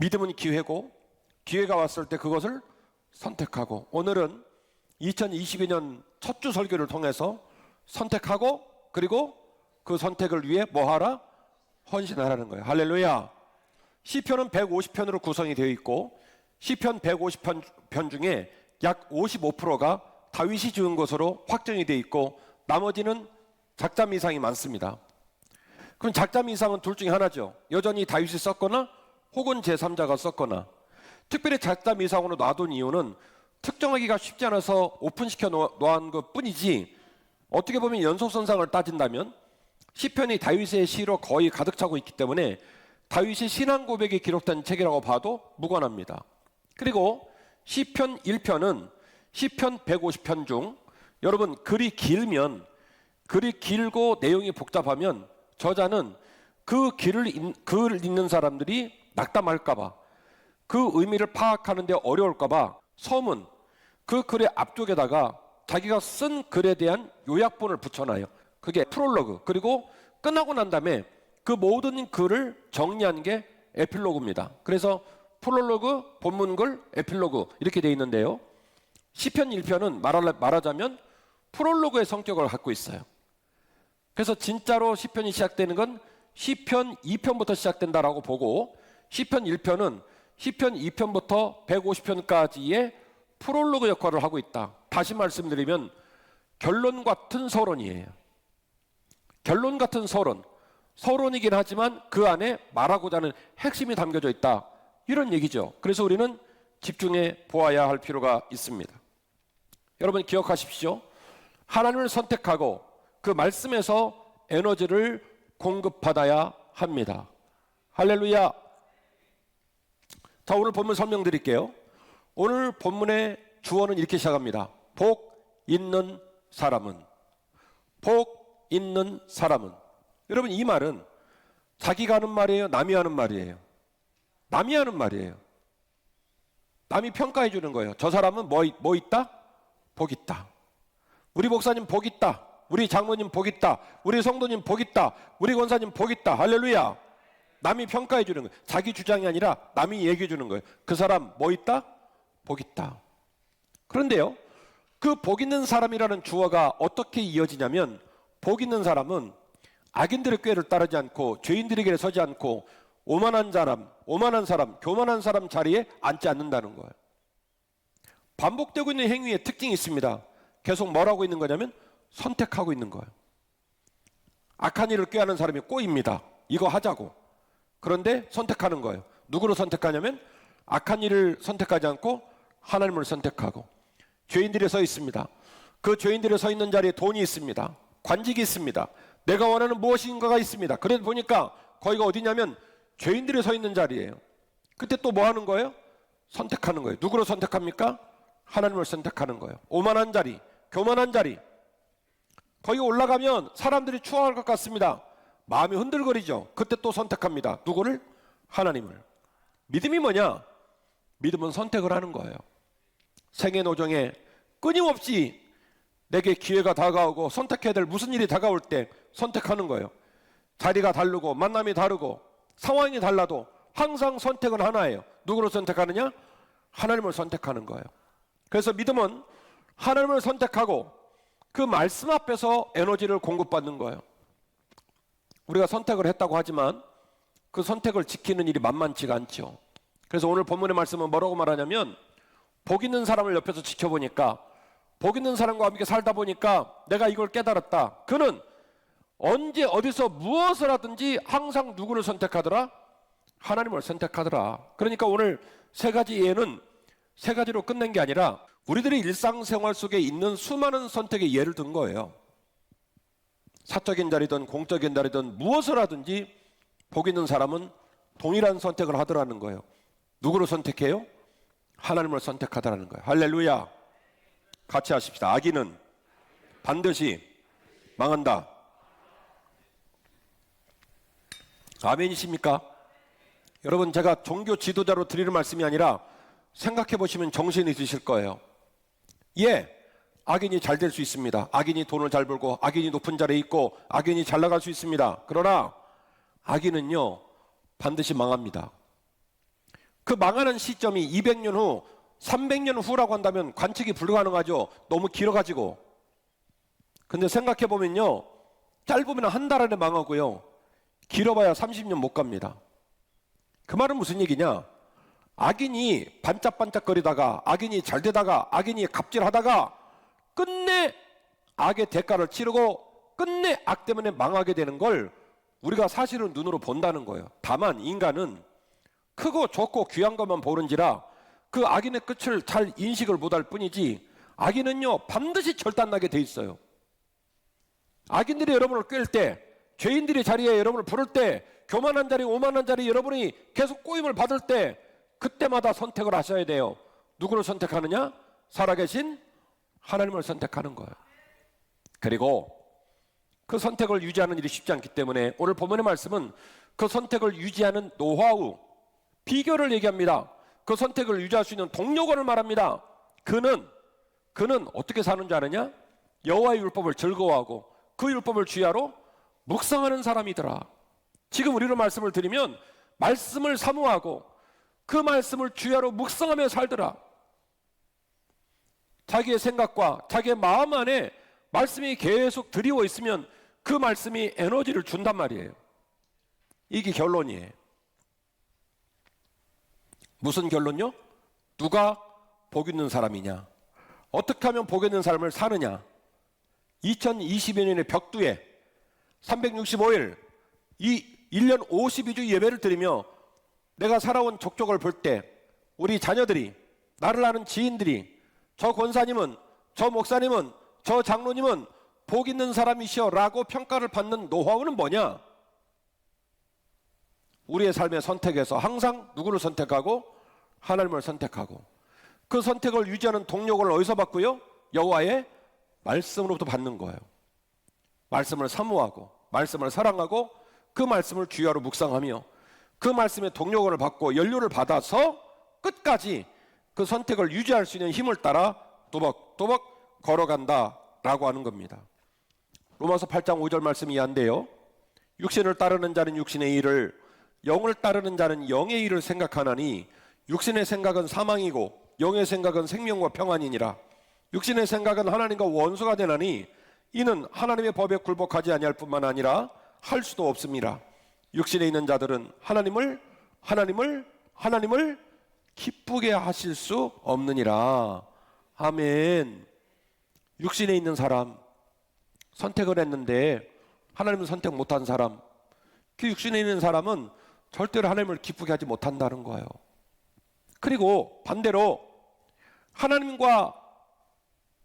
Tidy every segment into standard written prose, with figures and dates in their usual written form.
믿음은 기회고 기회가 왔을 때 그것을 선택하고, 오늘은 2022년 첫 주 설교를 통해서 선택하고 그리고 그 선택을 위해 뭐하라? 헌신하라는 거예요. 할렐루야. 시편은 150편으로 구성이 되어 있고 시편 150편 중에 약 55%가 다윗이 지은 것으로 확정이 되어 있고 나머지는 작자미상이 많습니다. 그럼 작자미상은 둘 중에 하나죠. 여전히 다윗이 썼거나 혹은 제3자가 썼거나. 특별히 작자미상으로 놔둔 이유는 특정하기가 쉽지 않아서 오픈시켜 놓은 것 뿐이지, 어떻게 보면 연속선상을 따진다면 시편이 다윗의 시로 거의 가득 차고 있기 때문에 다윗의 신앙 고백이 기록된 책이라고 봐도 무관합니다. 그리고 시편 1편은 시편 150편 중, 여러분 글이 길고 내용이 복잡하면 저자는 그 글을 읽는 사람들이 낙담할까봐, 그 의미를 파악하는 데 어려울까봐 서문, 그 글의 앞쪽에다가 자기가 쓴 글에 대한 요약본을 붙여놔요. 그게 프롤로그. 그리고 끝나고 난 다음에 그 모든 글을 정리한 게 에필로그입니다. 그래서 프롤로그, 본문글, 에필로그 이렇게 되어 있는데요, 시편 1편은 말하자면 프롤로그의 성격을 갖고 있어요. 그래서 진짜로 시편이 시작되는 건 시편 2편부터 시작된다라고 보고, 시편 1편은 시편 2편부터 150편까지의 프롤로그 역할을 하고 있다. 다시 말씀드리면 결론 같은 서론이에요. 결론 같은 서론이긴 하지만 그 안에 말하고자 하는 핵심이 담겨져 있다, 이런 얘기죠. 그래서 우리는 집중해 보아야 할 필요가 있습니다. 여러분 기억하십시오. 하나님을 선택하고 그 말씀에서 에너지를 공급받아야 합니다. 할렐루야. 자, 오늘 본문 설명드릴게요. 오늘 본문의 주어는 이렇게 시작합니다. 복 있는 사람은. 복 있는 사람은. 여러분 이 말은 자기가 하는 말이에요? 남이 하는 말이에요? 남이 하는 말이에요. 남이 평가해 주는 거예요. 저 사람은 뭐 있다? 복 있다. 우리 목사님 복 있다. 우리 장로님 복 있다. 우리 성도님 복 있다. 우리 권사님 복 있다. 할렐루야. 남이 평가해 주는 거예요. 자기 주장이 아니라 남이 얘기해 주는 거예요. 그 사람 뭐 있다? 복 있다. 그런데요, 그 복 있는 사람이라는 주어가 어떻게 이어지냐면, 복 있는 사람은 악인들의 꾀를 따르지 않고 죄인들의 길에 서지 않고 오만한 사람, 교만한 사람 자리에 앉지 않는다는 거예요. 반복되고 있는 행위의 특징이 있습니다. 계속 뭘 하고 있는 거냐면 선택하고 있는 거예요. 악한 일을 꾀하는 사람이 꼬입니다. 이거 하자고. 그런데 선택하는 거예요. 누구를 선택하냐면 악한 일을 선택하지 않고 하나님을 선택하고. 죄인들이 서 있습니다. 그 죄인들이 서 있는 자리에 돈이 있습니다. 관직이 있습니다. 내가 원하는 무엇인가가 있습니다. 그래서 보니까 거기가 어디냐면 죄인들이 서 있는 자리예요. 그때 또 뭐 하는 거예요? 선택하는 거예요. 누구를 선택합니까? 하나님을 선택하는 거예요. 오만한 자리, 교만한 자리. 거기 올라가면 사람들이 추앙할 것 같습니다. 마음이 흔들거리죠. 그때 또 선택합니다. 누구를? 하나님을. 믿음이 뭐냐? 믿음은 선택을 하는 거예요. 생애 노정에 끊임없이 내게 기회가 다가오고 선택해야 될 무슨 일이 다가올 때 선택하는 거예요. 자리가 다르고 만남이 다르고 상황이 달라도 항상 선택은 하나예요. 누구를 선택하느냐? 하나님을 선택하는 거예요. 그래서 믿음은 하나님을 선택하고 그 말씀 앞에서 에너지를 공급받는 거예요. 우리가 선택을 했다고 하지만 그 선택을 지키는 일이 만만치가 않죠. 그래서 오늘 본문의 말씀은 뭐라고 말하냐면, 복 있는 사람을 옆에서 지켜보니까, 복 있는 사람과 함께 살다 보니까 내가 이걸 깨달았다. 그는 언제 어디서 무엇을 하든지 항상 누구를 선택하더라? 하나님을 선택하더라. 그러니까 오늘 세 가지 예는 세 가지로 끝낸 게 아니라 우리들의 일상생활 속에 있는 수많은 선택의 예를 든 거예요. 사적인 자리든 공적인 자리든 무엇을 하든지 복 있는 사람은 동일한 선택을 하더라는 거예요. 누구를 선택해요? 하나님을 선택하더라는 거예요. 할렐루야. 같이 하십시다. 악인은 반드시 망한다. 아멘이십니까? 여러분, 제가 종교 지도자로 드리는 말씀이 아니라 생각해 보시면 정신이 드실 거예요. 예, 악인이 잘 될 수 있습니다. 악인이 돈을 잘 벌고 악인이 높은 자리에 있고 악인이 잘 나갈 수 있습니다. 그러나 악인은요 반드시 망합니다. 그 망하는 시점이 200년 후, 300년 후라고 한다면 관측이 불가능하죠. 너무 길어가지고. 근데 생각해 보면요, 짧으면 한 달 안에 망하고요, 길어봐야 30년 못 갑니다. 그 말은 무슨 얘기냐? 악인이 반짝반짝거리다가, 악인이 잘 되다가, 악인이 갑질하다가 끝내 악의 대가를 치르고 끝내 악 때문에 망하게 되는 걸 우리가 사실은 눈으로 본다는 거예요. 다만 인간은 크고 좋고 귀한 것만 보는지라 그 악인의 끝을 잘 인식을 못할 뿐이지, 악인은요 반드시 결단나게 돼 있어요. 악인들이 여러분을 꿰을 때, 죄인들이 자리에 여러분을 부를 때, 교만한 자리, 오만한 자리 여러분이 계속 꼬임을 받을 때, 그때마다 선택을 하셔야 돼요. 누구를 선택하느냐? 살아계신 하나님을 선택하는 거예요. 그리고 그 선택을 유지하는 일이 쉽지 않기 때문에 오늘 본문의 말씀은 그 선택을 유지하는 노하우, 비결을 얘기합니다. 그 선택을 유지할 수 있는 동력을 말합니다. 그는 어떻게 사는 줄 아느냐? 여호와의 율법을 즐거워하고 그 율법을 주야로 묵상하는 사람이더라. 지금 우리로 말씀을 드리면 말씀을 사모하고 그 말씀을 주야로 묵상하며 살더라. 자기의 생각과 자기의 마음 안에 말씀이 계속 드리워 있으면 그 말씀이 에너지를 준단 말이에요. 이게 결론이에요. 무슨 결론요? 누가 복 있는 사람이냐? 어떻게 하면 복 있는 삶을 사느냐? 2022년의 벽두에 365일 이 1년 52주 예배를 드리며 내가 살아온 족적을 볼 때 우리 자녀들이, 나를 아는 지인들이, 저 권사님은, 저 목사님은, 저 장로님은 복 있는 사람이시여 라고 평가를 받는 노하우는 뭐냐? 우리의 삶의 선택에서 항상 누구를 선택하고? 하나님을 선택하고, 그 선택을 유지하는 동력을 어디서 받고요? 여호와의 말씀으로부터 받는 거예요. 말씀을 사모하고 말씀을 사랑하고 그 말씀을 주야로 묵상하며 그 말씀의 동력을 받고 연료를 받아서 끝까지 그 선택을 유지할 수 있는 힘을 따라 또박또박 걸어간다라고 하는 겁니다. 로마서 8장 5절 말씀이 이한데요, 육신을 따르는 자는 육신의 일을, 영을 따르는 자는 영의 일을 생각하나니 육신의 생각은 사망이고 영의 생각은 생명과 평안이니라. 육신의 생각은 하나님과 원수가 되나니 이는 하나님의 법에 굴복하지 아니할 뿐만 아니라 할 수도 없습니다. 육신에 있는 자들은 하나님을 기쁘게 하실 수 없느니라. 아멘. 육신에 있는 사람, 선택을 했는데 하나님은 선택 못한 사람, 그 육신에 있는 사람은 절대로 하나님을 기쁘게 하지 못한다는 거예요. 그리고 반대로 하나님과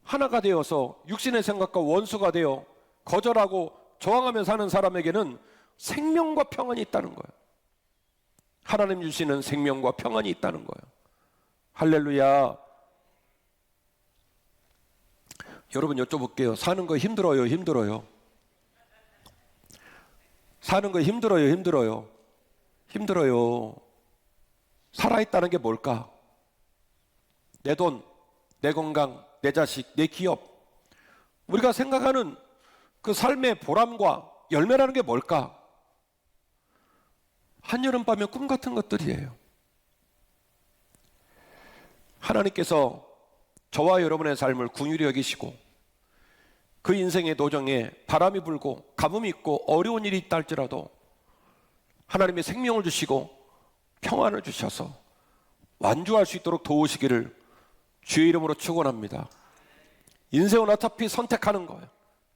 하나가 되어서 육신의 생각과 원수가 되어 거절하고 저항하며 사는 사람에게는 생명과 평안이 있다는 거예요. 하나님 주시는 생명과 평안이 있다는 거예요. 할렐루야. 여러분 여쭤볼게요. 사는 거 힘들어요? 힘들어요? 사는 거 힘들어요? 힘들어요? 힘들어요. 살아있다는 게 뭘까? 내 돈, 내 건강, 내 자식, 내 기업, 우리가 생각하는 그 삶의 보람과 열매라는 게 뭘까? 한여름밤의 꿈 같은 것들이에요. 하나님께서 저와 여러분의 삶을 긍휼히 여기시고 그 인생의 도정에 바람이 불고 가뭄이 있고 어려운 일이 있다 할지라도 하나님의 생명을 주시고 평안을 주셔서 완주할 수 있도록 도우시기를 주의 이름으로 축원합니다. 인생은 어차피 선택하는 거예요.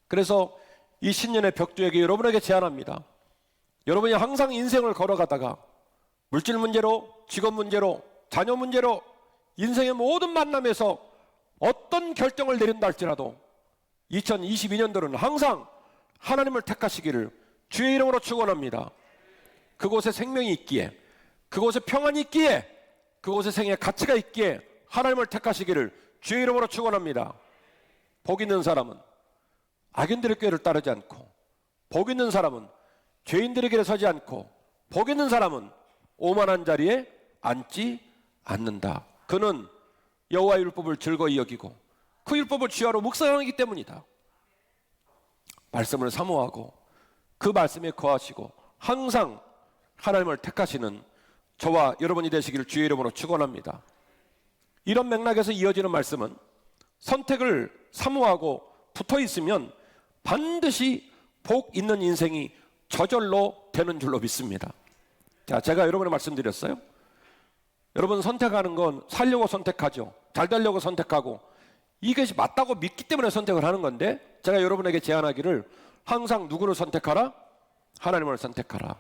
그래서 이 신년의 벽두에게 여러분에게 제안합니다. 여러분이 항상 인생을 걸어가다가 물질 문제로, 직업 문제로, 자녀 문제로 인생의 모든 만남에서 어떤 결정을 내린다 할지라도 2022년도는 항상 하나님을 택하시기를 주의 이름으로 축원합니다. 그곳에 생명이 있기에, 그곳에 평안이 있기에, 그곳에 생의 가치가 있기에 하나님을 택하시기를 주의 이름으로 축원합니다. 복 있는 사람은 악인들의 꾀를 따르지 않고, 복 있는 사람은 죄인들의 길에 서지 않고, 복 있는 사람은 오만한 자리에 앉지 않는다. 그는 여호와의 율법을 즐거이 여기고 그 율법을 주야로 묵상하기 때문이다. 말씀을 사모하고 그 말씀에 거하시고 항상 하나님을 택하시는 저와 여러분이 되시기를 주의 이름으로 축원합니다. 이런 맥락에서 이어지는 말씀은 선택을 사모하고 붙어 있으면 반드시 복 있는 인생이 저절로 되는 줄로 믿습니다. 자, 제가 여러분에 말씀드렸어요. 여러분 선택하는 건 살려고 선택하죠. 잘 되려고 선택하고 이것이 맞다고 믿기 때문에 선택을 하는 건데, 제가 여러분에게 제안하기를 항상 누구를 선택하라? 하나님을 선택하라.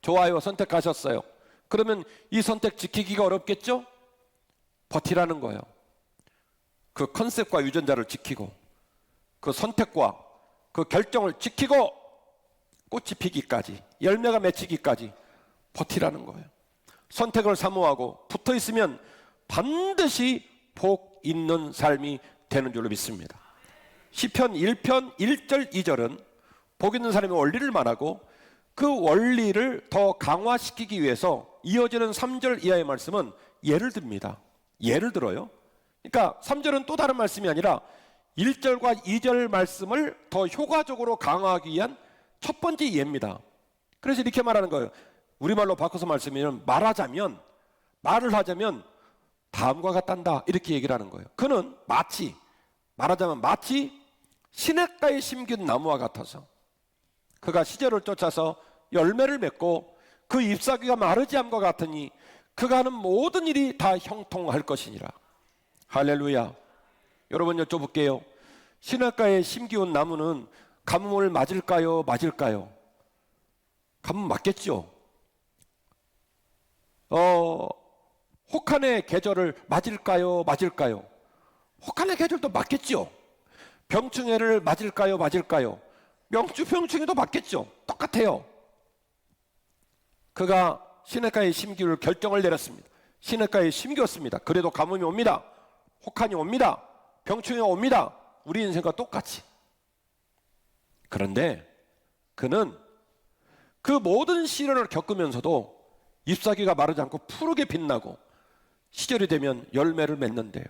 좋아요, 선택하셨어요. 그러면 이 선택 지키기가 어렵겠죠? 버티라는 거예요. 그 컨셉과 유전자를 지키고 그 선택과 그 결정을 지키고 꽃이 피기까지, 열매가 맺히기까지 버티라는 거예요. 선택을 사모하고 붙어 있으면 반드시 복 있는 삶이 되는 줄로 믿습니다. 시편 1편 1절 2절은 복 있는 사람의 원리를 말하고 그 원리를 더 강화시키기 위해서 이어지는 3절 이하의 말씀은 예를 듭니다. 예를 들어요. 그러니까 3절은 또 다른 말씀이 아니라 1절과 2절 말씀을 더 효과적으로 강화하기 위한 첫 번째 예입니다. 그래서 이렇게 말하는 거예요. 우리말로 바꿔서 말씀이면 말을 하자면 다음과 같단다, 이렇게 얘기를 하는 거예요. 그는 말하자면 마치 시냇가에 심긴 나무와 같아서 그가 시절을 쫓아서 열매를 맺고 그 잎사귀가 마르지 않음과 같으니 그가 하는 모든 일이 다 형통할 것이니라. 할렐루야. 여러분 여쭤볼게요. 시냇가에 심기운 나무는 가뭄을 맞을까요? 가뭄 맞겠죠. 혹한의 계절을 맞을까요? 혹한의 계절도 맞겠죠. 병충해를 맞을까요? 병충해도 맞겠죠. 똑같아요. 그가 시냇가에 심기울 결정을 내렸습니다. 시냇가에 심겼습니다. 그래도 가뭄이 옵니다. 혹한이 옵니다. 병충해가 옵니다. 우리 인생과 똑같이. 그런데 그는 그 모든 시련을 겪으면서도 잎사귀가 마르지 않고 푸르게 빛나고 시절이 되면 열매를 맺는데요.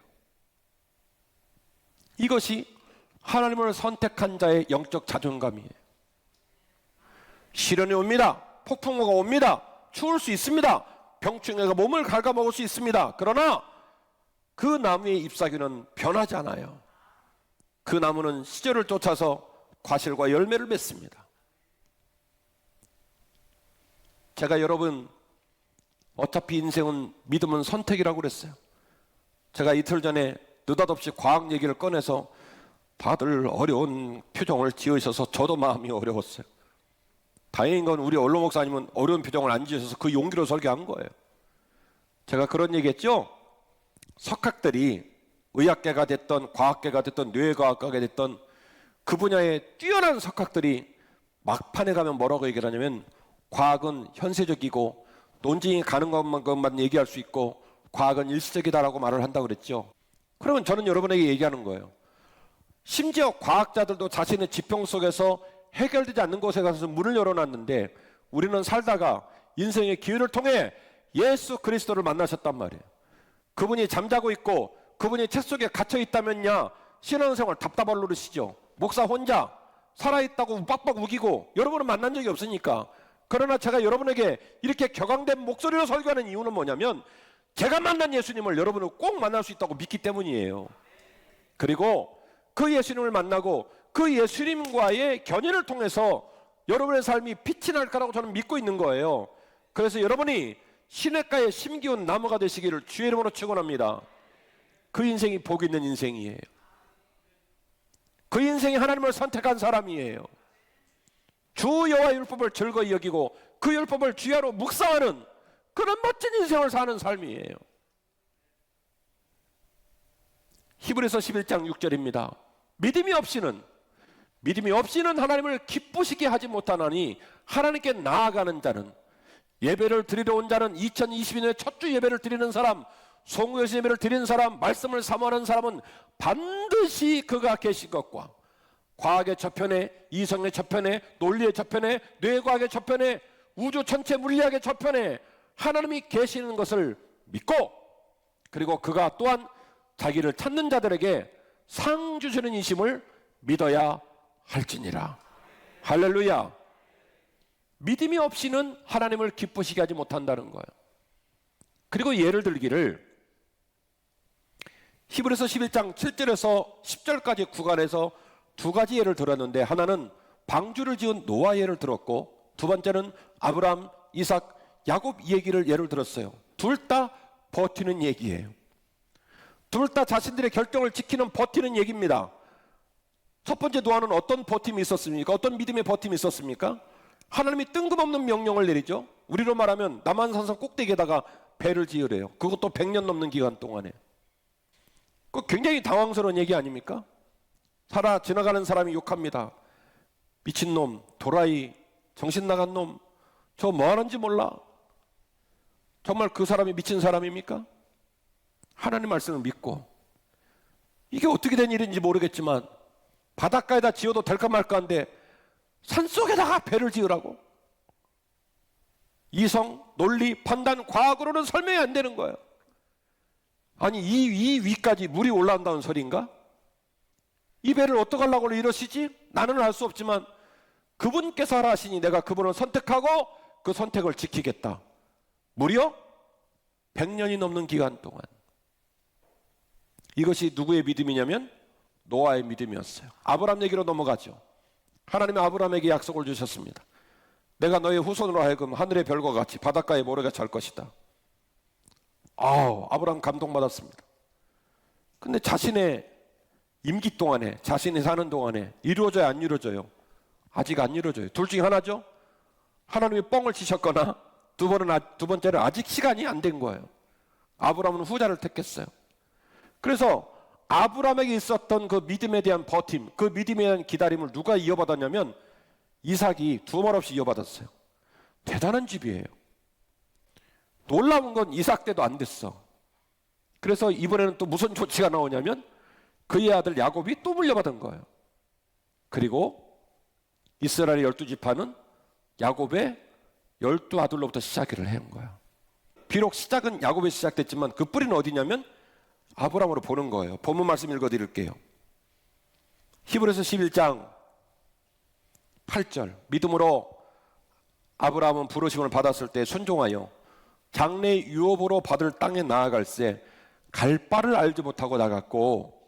이것이 하나님을 선택한 자의 영적 자존감이에요. 시련이 옵니다. 폭풍우가 옵니다. 추울 수 있습니다. 병충해가 몸을 갉아먹을 수 있습니다. 그러나 그 나무의 잎사귀는 변하지 않아요. 그 나무는 시절을 쫓아서 과실과 열매를 맺습니다. 제가 여러분, 어차피 인생은 믿음은 선택이라고 그랬어요. 제가 이틀 전에 느닷없이 과학 얘기를 꺼내서 다들 어려운 표정을 지으셔서 저도 마음이 어려웠어요. 다행인 건 우리 원로 목사님은 어려운 표정을 안 지으셔서 그 용기로 설교한 거예요. 제가 그런 얘기했죠. 석학들이 의학계가 됐던 과학계가 됐던 뇌과학계가 됐던 그 분야의 뛰어난 석학들이 막판에 가면 뭐라고 얘기를 하냐면 과학은 현세적이고 논증이 가능한 것만 얘기할 수 있고 과학은 일시적이다라고 말을 한다고 그랬죠. 그러면 저는 여러분에게 얘기하는 거예요. 심지어 과학자들도 자신의 지평 속에서 해결되지 않는 곳에 가서 문을 열어놨는데 우리는 살다가 인생의 기회를 통해 예수 그리스도를 만나셨단 말이에요. 그분이 잠자고 있고 그분이 책 속에 갇혀 있다면야 신앙생활 답답할 노릇이죠. 목사 혼자 살아있다고 빡빡 우기고 여러분은 만난 적이 없으니까. 그러나 제가 여러분에게 이렇게 격앙된 목소리로 설교하는 이유는 뭐냐면 제가 만난 예수님을 여러분은 꼭 만날 수 있다고 믿기 때문이에요. 그리고 그 예수님을 만나고 그 예수님과의 견인을 통해서 여러분의 삶이 빛이 날 거라고 저는 믿고 있는 거예요. 그래서 여러분이 시냇가에 심기운 나무가 되시기를 주의 이름으로 축원합니다. 그 인생이 복 있는 인생이에요. 그 인생이 하나님을 선택한 사람이에요. 주 여호와의 율법을 즐거이 여기고 그 율법을 주야로 묵상하는 그런 멋진 인생을 사는 삶이에요. 히브리서 11장 6절입니다. 믿음이 없이는 하나님을 기쁘시게 하지 못하나니 하나님께 나아가는 자는, 예배를 드리러 온 자는, 2022년에 첫 주 예배를 드리는 사람, 송구여신 예배를 드리는 사람, 말씀을 사모하는 사람은 반드시 그가 계신 것과 과학의 저편에, 이성의 저편에, 논리의 저편에, 뇌과학의 저편에, 우주 전체 물리학의 저편에 하나님이 계시는 것을 믿고, 그리고 그가 또한 자기를 찾는 자들에게 상 주시는 이심을 믿어야 할지니라. 할렐루야. 믿음이 없이는 하나님을 기쁘시게 하지 못한다는 거예요. 그리고 예를 들기를 히브리서 11장 7절에서 10절까지 구간에서 두 가지 예를 들었는데, 하나는 방주를 지은 노아 예를 들었고, 두 번째는 아브라함, 이삭, 야곱 얘기를 예를 들었어요. 둘 다 버티는 얘기예요. 둘 다 자신들의 결정을 지키는 버티는 얘기입니다. 첫 번째 노아는 어떤 버팀이 있었습니까? 어떤 믿음의 버팀이 있었습니까? 하나님이 뜬금없는 명령을 내리죠. 우리로 말하면 남한산성 꼭대기에다가 배를 지으래요. 그것도 100년 넘는 기간 동안에. 그 굉장히 당황스러운 얘기 아닙니까? 지나가는 사람이 욕합니다. 미친놈, 도라이, 정신 나간 놈, 저 뭐 하는지 몰라. 정말 그 사람이 미친 사람입니까? 하나님 말씀을 믿고, 이게 어떻게 된 일인지 모르겠지만 바닷가에다 지어도 될까 말까 한데 산속에다가 배를 지으라고? 이성, 논리, 판단, 과학으로는 설명이 안 되는 거예요. 아니 이 위까지 물이 올라온다는 소리인가? 이 배를 어떡하려고 이러시지? 나는 알 수 없지만 그분께서 하라 하시니 내가 그분을 선택하고 그 선택을 지키겠다. 무려 100년이 넘는 기간 동안. 이것이 누구의 믿음이냐면 노아의 믿음이었어요. 아브라함 얘기로 넘어가죠. 하나님이 아브라함에게 약속을 주셨습니다. 내가 너의 후손으로 하여금 하늘의 별과 같이 바닷가의 모래가 잘 것이다. 아브라함 감동받았습니다. 근데 자신의 임기 동안에, 자신이 사는 동안에 이루어져야 안 이루어져요? 아직 안 이루어져요. 둘 중에 하나죠. 하나님이 뻥을 치셨거나 두 번째는 아직 시간이 안 된 거예요. 아브라함은 후자를 택했어요. 그래서 아브라함에게 있었던 그 믿음에 대한 버팀, 그 믿음에 대한 기다림을 누가 이어받았냐면 이삭이 두말 없이 이어받았어요. 대단한 집이에요. 놀라운 건 이삭 때도 안 됐어. 그래서 이번에는 또 무슨 조치가 나오냐면 그의 아들 야곱이 또 물려받은 거예요. 그리고 이스라엘 12지파는 야곱의 12아들로부터 시작을 한 거예요. 비록 시작은 야곱에 시작됐지만 그 뿌리는 어디냐면 아브라함으로 보는 거예요. 본문 말씀 읽어드릴게요. 히브리서 11장 8절. 믿음으로 아브라함은 부르심을 받았을 때 순종하여 장래 유업으로 받을 땅에 나아갈새 갈 바를 알지 못하고 나갔고,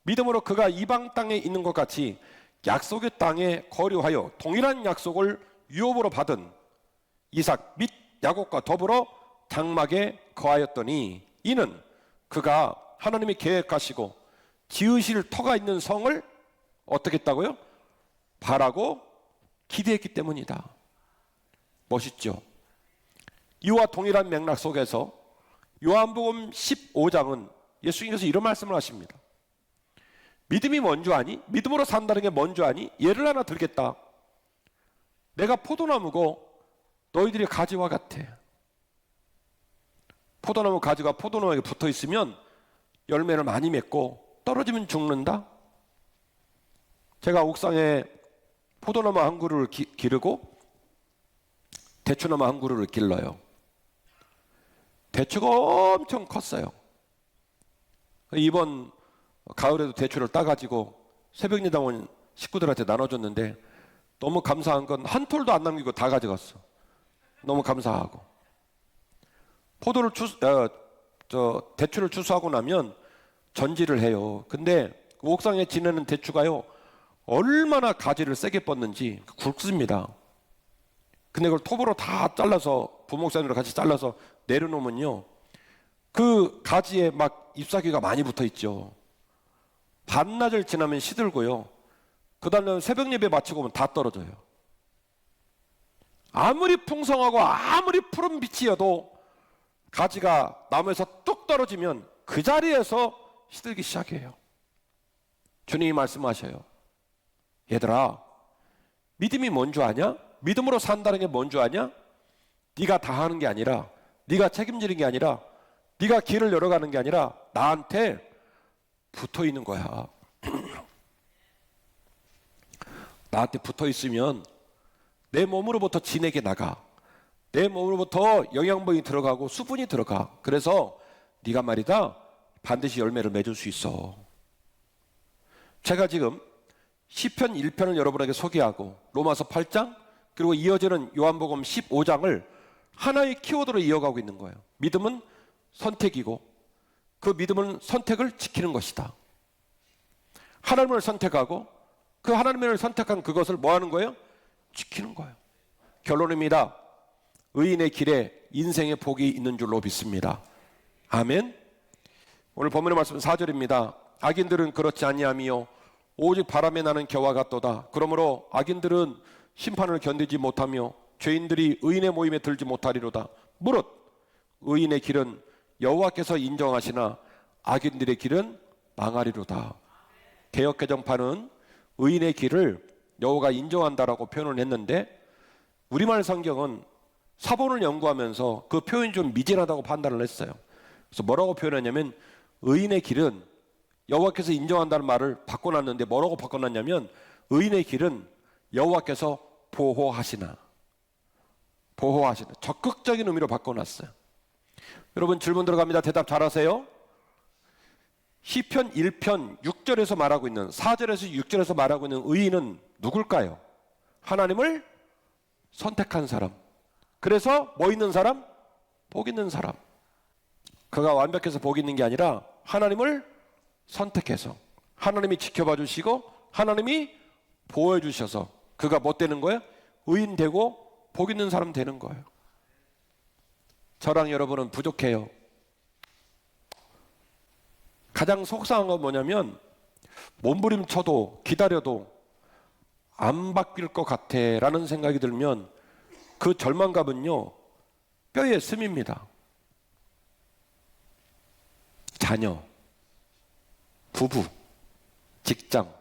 믿음으로 그가 이방 땅에 있는 것 같이 약속의 땅에 거류하여 동일한 약속을 유업으로 받은 이삭 및 야곱과 더불어 장막에 거하였더니, 이는 그가 하나님이 계획하시고 지으실 터가 있는 성을 어떻게 했다고요? 바라고 기대했기 때문이다. 멋있죠? 이와 동일한 맥락 속에서 요한복음 15장은 예수님께서 이런 말씀을 하십니다. 믿음이 뭔 줄 아니? 믿음으로 산다는 게 뭔 줄 아니? 예를 하나 들겠다. 내가 포도나무고 너희들이 가지와 같아. 포도나무 가지가 포도나무에 붙어 있으면 열매를 많이 맺고 떨어지면 죽는다. 제가 옥상에 포도나무 한 그루를 기르고 대추나무 한 그루를 길러요. 대추가 엄청 컸어요. 이번 가을에도 대추를 따가지고 새벽예당 온 식구들한테 나눠줬는데 너무 감사한 건 한 톨도 안 남기고 다 가져갔어. 너무 감사하고. 대추를 추수하고 나면 전지를 해요. 근데 그 옥상에 지내는 대추가요, 얼마나 가지를 세게 뻗는지 굵습니다. 근데 그걸 톱으로 다 잘라서, 부목사님으로 같이 잘라서 내려놓으면요, 그 가지에 막 잎사귀가 많이 붙어 있죠. 반나절 지나면 시들고요, 그 다음에 새벽 예배 마치고 오면 다 떨어져요. 아무리 풍성하고 아무리 푸른 빛이어도 가지가 나무에서 뚝 떨어지면 그 자리에서 시들기 시작해요. 주님이 말씀하셔요. 얘들아, 믿음이 뭔 줄 아냐? 믿음으로 산다는 게 뭔 줄 아냐? 네가 다 하는 게 아니라, 네가 책임지는 게 아니라, 네가 길을 열어가는 게 아니라 나한테 붙어 있는 거야. 나한테 붙어 있으면 내 몸으로부터 진액이 나가. 내 몸으로부터 영양분이 들어가고 수분이 들어가. 그래서 네가 말이다, 반드시 열매를 맺을 수 있어. 제가 지금 시편 1편을 여러분에게 소개하고 로마서 8장 그리고 이어지는 요한복음 15장을 하나의 키워드로 이어가고 있는 거예요. 믿음은 선택이고 그 믿음은 선택을 지키는 것이다. 하나님을 선택하고 그 하나님을 선택한 그것을 뭐 하는 거예요? 지키는 거예요. 결론입니다. 의인의 길에 인생의 복이 있는 줄로 믿습니다. 아멘. 오늘 본문의 말씀 4절입니다. 악인들은 그렇지 아니하며 오직 바람에 나는 겨와 같도다. 그러므로 악인들은 심판을 견디지 못하며 죄인들이 의인의 모임에 들지 못하리로다. 무릇 의인의 길은 여호와께서 인정하시나 악인들의 길은 망하리로다. 개역개정판은 의인의 길을 여호와가 인정한다라고 표현을 했는데 우리말 성경은 사본을 연구하면서 그 표현이 좀 미진하다고 판단을 했어요. 그래서 뭐라고 표현하냐면 의인의 길은 여호와께서 인정한다는 말을 바꿔놨는데 뭐라고 바꿔놨냐면 의인의 길은 여호와께서 보호하시나 적극적인 의미로 바꿔놨어요. 여러분 질문 들어갑니다. 대답 잘하세요. 시편 1편 6절에서 말하고 있는 4절에서 6절에서 말하고 있는 의인은 누굴까요? 하나님을 선택한 사람. 그래서 뭐 있는 사람? 복 있는 사람. 그가 완벽해서 복 있는 게 아니라 하나님을 선택해서 하나님이 지켜봐 주시고 하나님이 보호해 주셔서 그가 뭐 되는 거예요? 의인 되고 복 있는 사람 되는 거예요. 저랑 여러분은 부족해요. 가장 속상한 건 뭐냐면 몸부림쳐도 기다려도 안 바뀔 것 같아 라는 생각이 들면 그 절망감은요 뼈에 스밉니다. 자녀, 부부, 직장,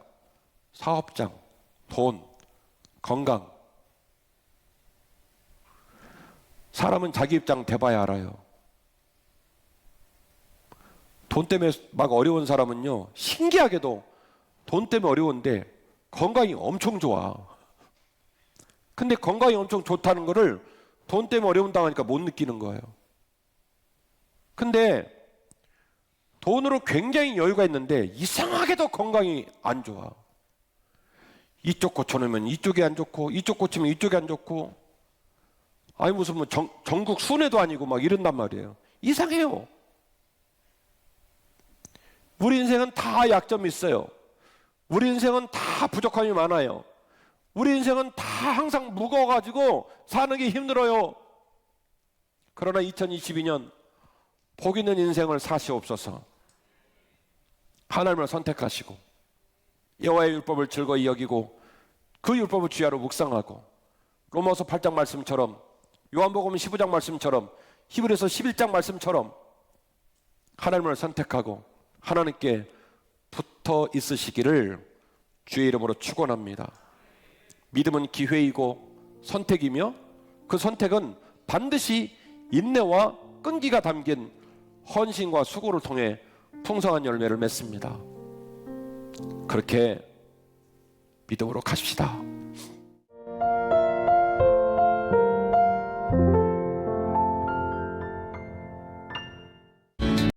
사업장, 돈, 건강. 사람은 자기 입장 대봐야 알아요. 돈 때문에 막 어려운 사람은요 신기하게도 돈 때문에 어려운데 건강이 엄청 좋아. 근데 건강이 엄청 좋다는 거를 돈 때문에 어려움 당하니까 못 느끼는 거예요. 근데 돈으로 굉장히 여유가 있는데 이상하게도 건강이 안 좋아. 이쪽 고쳐놓으면 이쪽이 안 좋고 이쪽 고치면 이쪽이 안 좋고 아니 무슨 뭐 전국 순회도 아니고 막 이런단 말이에요. 이상해요. 우리 인생은 다 약점이 있어요. 우리 인생은 다 부족함이 많아요. 우리 인생은 다 항상 무거워가지고 사는 게 힘들어요. 그러나 2022년 복 있는 인생을 사시옵소서. 하나님을 선택하시고 여호와의 율법을 즐거이 여기고 그 율법을 주야로 묵상하고 로마서 8장 말씀처럼 요한복음 15장 말씀처럼 히브리서 11장 말씀처럼 하나님을 선택하고 하나님께 붙어 있으시기를 주의 이름으로 축원합니다. 믿음은 기회이고 선택이며 그 선택은 반드시 인내와 끈기가 담긴 헌신과 수고를 통해 풍성한 열매를 맺습니다. 그렇게 믿음으로 가십시다.